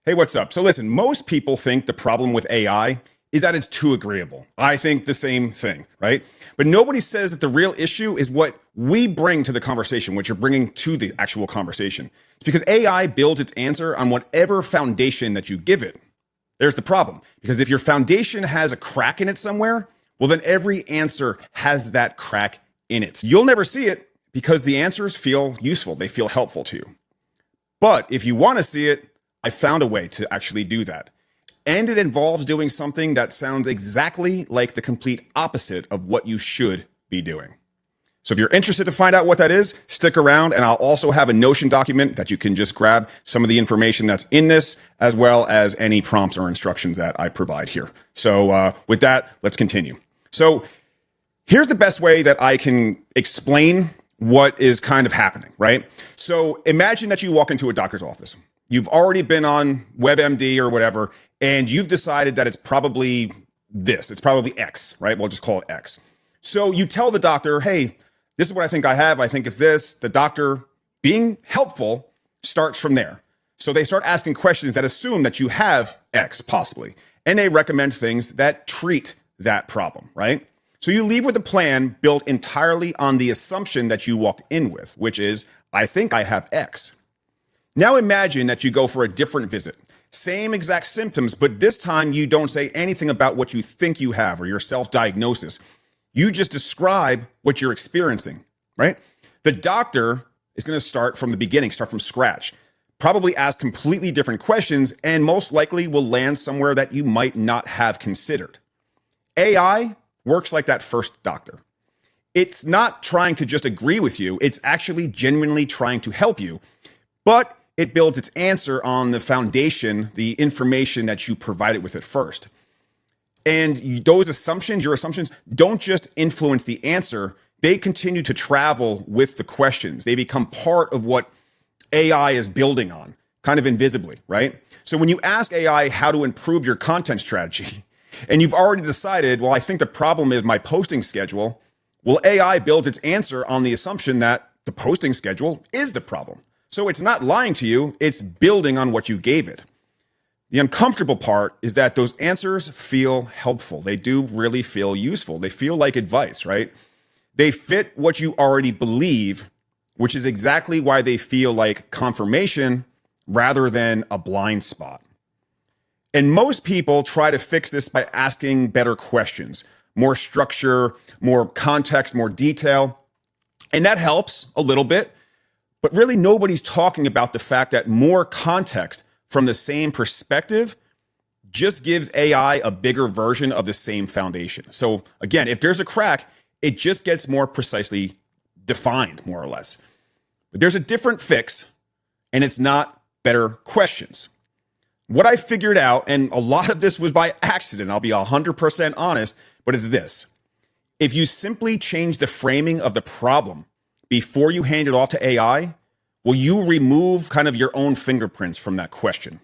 Hey, what's up? So listen, most people think the problem with AI is that it's too agreeable. I think the same thing, right? But nobody says that the real issue is what we bring to the conversation, what you're bringing to the actual conversation. It's because AI builds its answer on whatever foundation that you give it. There's the problem. Because if your foundation has a crack in it somewhere, well, then every answer has that crack in it. You'll never see it because the answers feel useful. They feel helpful to you. But if you want to see it, I found a way to actually do that. And it involves doing something that sounds exactly like the complete opposite of what you should be doing. So if you're interested to find out what that is, stick around, and I'll also have a Notion document that you can just grab some of the information that's in this, as well as any prompts or instructions that I provide here. So with that, let's continue. So here's the best way that I can explain what is kind of happening, right? So imagine that you walk into a doctor's office. You've already been on WebMD or whatever, and you've decided that it's probably this. It's probably X, right? We'll just call it X. So you tell the doctor, hey, this is what I think I have. I think it's this. The doctor, being helpful, starts from there. So they start asking questions that assume that you have X, possibly. And they recommend things that treat that problem, right? So you leave with a plan built entirely on the assumption that you walked in with, which is, I think I have X. Now imagine that you go for a different visit. Same exact symptoms, but this time you don't say anything about what you think you have or your self-diagnosis. You just describe what you're experiencing, right? The doctor is going to start from the beginning, start from scratch, probably ask completely different questions, and most likely will land somewhere that you might not have considered. AI works like that first doctor. It's not trying to just agree with you. It's actually genuinely trying to help you, but it builds its answer on the foundation, the information that you provided with it first. And those assumptions, your assumptions, don't just influence the answer. They continue to travel with the questions. They become part of what AI is building on, kind of invisibly, right? So when you ask AI how to improve your content strategy, and you've already decided, well, I think the problem is my posting schedule, well, AI builds its answer on the assumption that the posting schedule is the problem. So it's not lying to you, it's building on what you gave it. The uncomfortable part is that those answers feel helpful. They do really feel useful. They feel like advice, right? They fit what you already believe, which is exactly why they feel like confirmation rather than a blind spot. And most people try to fix this by asking better questions, more structure, more context, more detail. And that helps a little bit. But really, nobody's talking about the fact that more context from the same perspective just gives AI a bigger version of the same foundation. So again, if there's a crack, it just gets more precisely defined, more or less. But there's a different fix, and it's not better questions. What I figured out, and a lot of this was by accident, I'll be 100% honest, but it's this. If you simply change the framing of the problem before you hand it off to AI, will you remove kind of your own fingerprints from that question?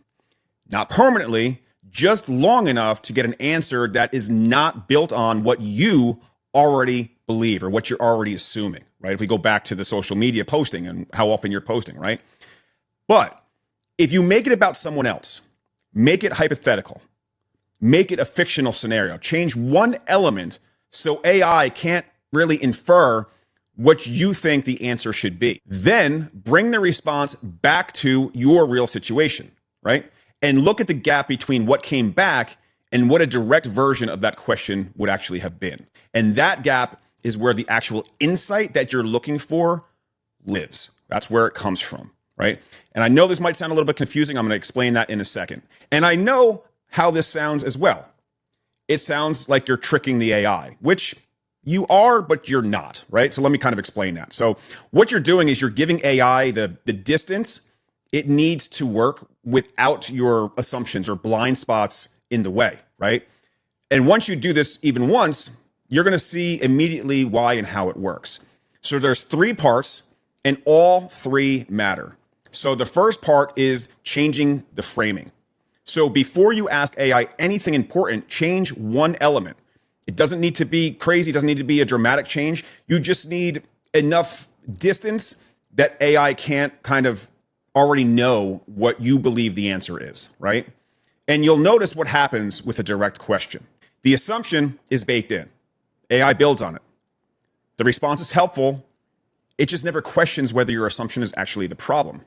Not permanently, just long enough to get an answer that is not built on what you already believe or what you're already assuming, right? If we go back to the social media posting and how often you're posting, right? But if you make it about someone else, make it hypothetical, make it a fictional scenario, change one element so AI can't really infer what you think the answer should be. Then bring the response back to your real situation, right? And look at the gap between what came back and what a direct version of that question would actually have been. And that gap is where the actual insight that you're looking for lives. That's where it comes from, right? And I know this might sound a little bit confusing. I'm going to explain that in a second. And I know how this sounds as well. It sounds like you're tricking the AI, which you are, but you're not, right? So let me kind of explain that. So what you're doing is you're giving AI the distance it needs to work without your assumptions or blind spots in the way, right? And once you do this even once, you're going to see immediately why and how it works. So there's three parts, and all three matter. So the first part is changing the framing. So before you ask AI anything important, change one element. It doesn't need to be crazy. It doesn't need to be a dramatic change. You just need enough distance that AI can't kind of already know what you believe the answer is, right? And you'll notice what happens with a direct question. The assumption is baked in. AI builds on it. The response is helpful. It just never questions whether your assumption is actually the problem.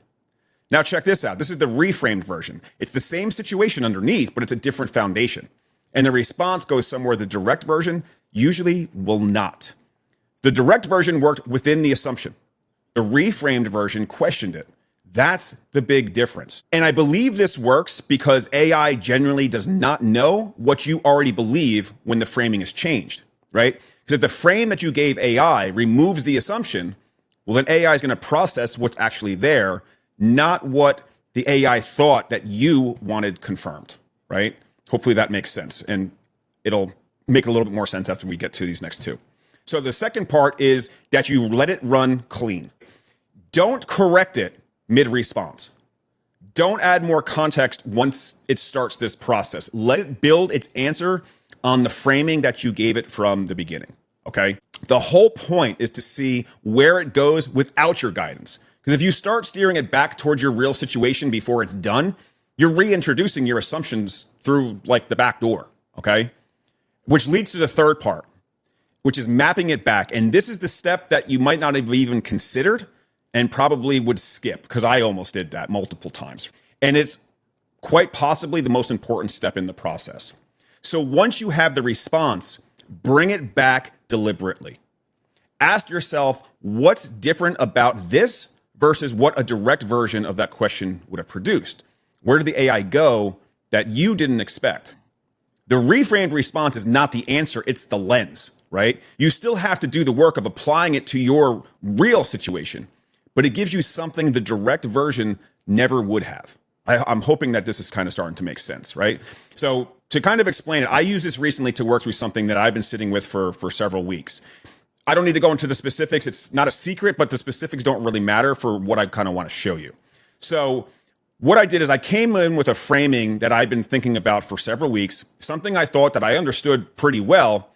Now check this out. This is the reframed version. It's the same situation underneath, but it's a different foundation. And the response goes somewhere the direct version usually will not. The direct version worked within the assumption. The reframed version questioned it. That's the big difference. And I believe this works because AI generally does not know what you already believe when the framing is changed, right? Because if the frame that you gave AI removes the assumption, well, then AI is going to process what's actually there, not what the AI thought that you wanted confirmed, right? Hopefully that makes sense. And it'll make a little bit more sense after we get to these next two. So the second part is that you let it run clean. Don't correct it mid-response. Don't add more context once it starts this process. Let it build its answer on the framing that you gave it from the beginning, okay? The whole point is to see where it goes without your guidance. Because if you start steering it back towards your real situation before it's done, you're reintroducing your assumptions through like the back door, okay? Which leads to the third part, which is mapping it back. And this is the step that you might not have even considered and probably would skip, because I almost did that multiple times. And it's quite possibly the most important step in the process. So once you have the response, bring it back deliberately. Ask yourself, what's different about this versus what a direct version of that question would have produced? Where did the AI go that you didn't expect? The reframed response is not the answer, it's the lens, right? You still have to do the work of applying it to your real situation, but it gives you something the direct version never would have. I'm hoping that this is kind of starting to make sense, right? So to kind of explain it, I used this recently to work through something that I've been sitting with for several weeks. I don't need to go into the specifics. It's not a secret, but the specifics don't really matter for what I kind of want to show you. So what I did is I came in with a framing that I've been thinking about for several weeks, something I thought that I understood pretty well,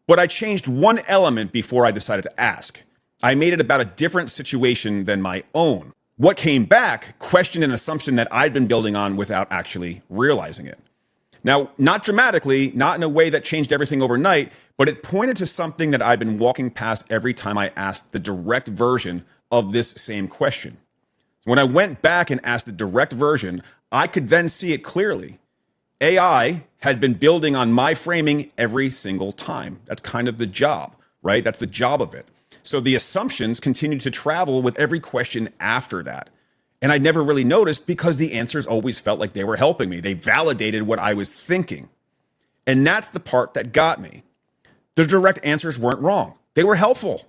but I changed one element before I decided to ask. I made it about a different situation than my own. What came back questioned an assumption that I'd been building on without actually realizing it. Now, not dramatically, not in a way that changed everything overnight, but it pointed to something that I've been walking past every time I asked the direct version of this same question. When I went back and asked the direct version, I could then see it clearly. AI had been building on my framing every single time. That's kind of the job, right? That's the job of it. So the assumptions continued to travel with every question after that. And I never really noticed because the answers always felt like they were helping me. They validated what I was thinking. And that's the part that got me. The direct answers weren't wrong. They were helpful.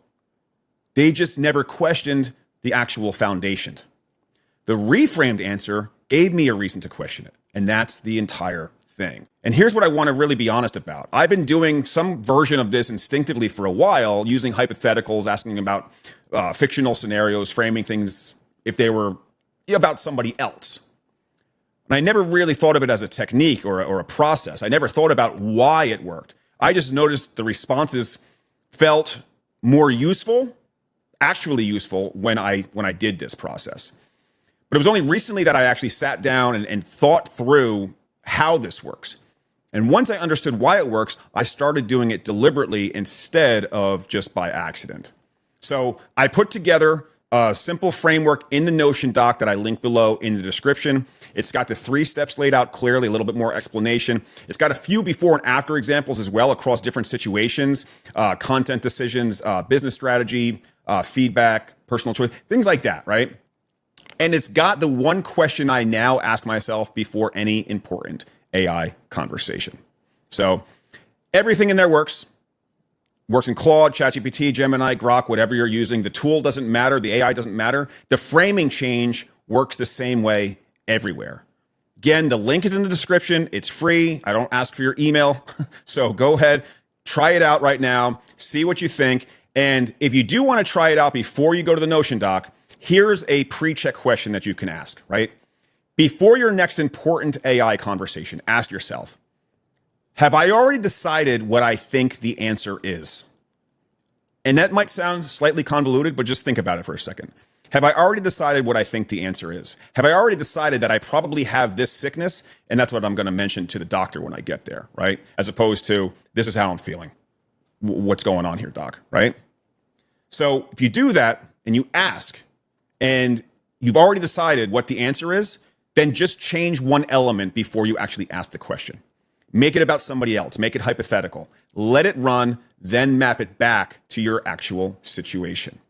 They just never questioned the actual foundation. The reframed answer gave me a reason to question it. And that's the entire thing. And here's what I want to really be honest about. I've been doing some version of this instinctively for a while, using hypotheticals, asking about fictional scenarios, framing things if they were about somebody else. And I never really thought of it as a technique or a process. I never thought about why it worked. I just noticed the responses felt more useful, actually useful, when I did this process. But it was only recently that I actually sat down and thought through how this works. And once I understood why it works, I started doing it deliberately instead of just by accident. So I put together a simple framework in the Notion doc that I link below in the description. It's got the 3 steps laid out clearly, a little bit more explanation. It's got a few before and after examples as well across different situations, content decisions, business strategy, feedback, personal choice, things like that, right? And it's got the one question I now ask myself before any important AI conversation. So everything in there works. Works in Claude, ChatGPT, Gemini, Grok, whatever you're using. The tool doesn't matter. The AI doesn't matter. The framing change works the same way everywhere. Again, the link is in the description. It's free. I don't ask for your email. So go ahead, try it out right now. See what you think. And if you do want to try it out before you go to the Notion doc, here's a pre-check question that you can ask, right? Before your next important AI conversation, ask yourself, have I already decided what I think the answer is? And that might sound slightly convoluted, but just think about it for a second. Have I already decided what I think the answer is? Have I already decided that I probably have this sickness and that's what I'm going to mention to the doctor when I get there, right? As opposed to, this is how I'm feeling. What's going on here, doc, right? So if you do that and you ask and you've already decided what the answer is, then just change one element before you actually ask the question. Make it about somebody else. Make it hypothetical. Let it run, then map it back to your actual situation.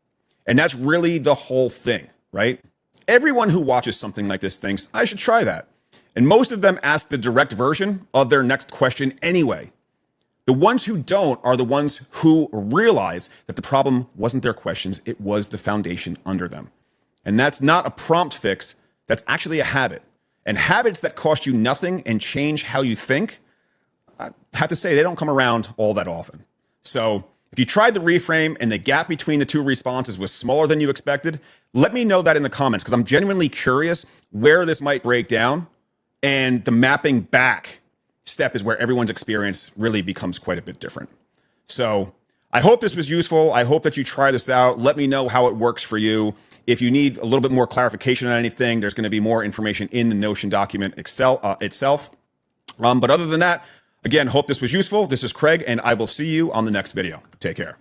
And that's really the whole thing, right? Everyone who watches something like this thinks, I should try that. And most of them ask the direct version of their next question anyway. The ones who don't are the ones who realize that the problem wasn't their questions, it was the foundation under them. And that's not a prompt fix, that's actually a habit. And habits that cost you nothing and change how you think, I have to say, they don't come around all that often. So if you tried the reframe and the gap between the two responses was smaller than you expected, let me know that in the comments, because I'm genuinely curious where this might break down. And the mapping back step is where everyone's experience really becomes quite a bit different. So I hope this was useful. I hope that you try this out. Let me know how it works for you. If you need a little bit more clarification on anything, there's going to be more information in the Notion document itself. But other than that, again, hope this was useful. This is Craig, and I will see you on the next video. Take care.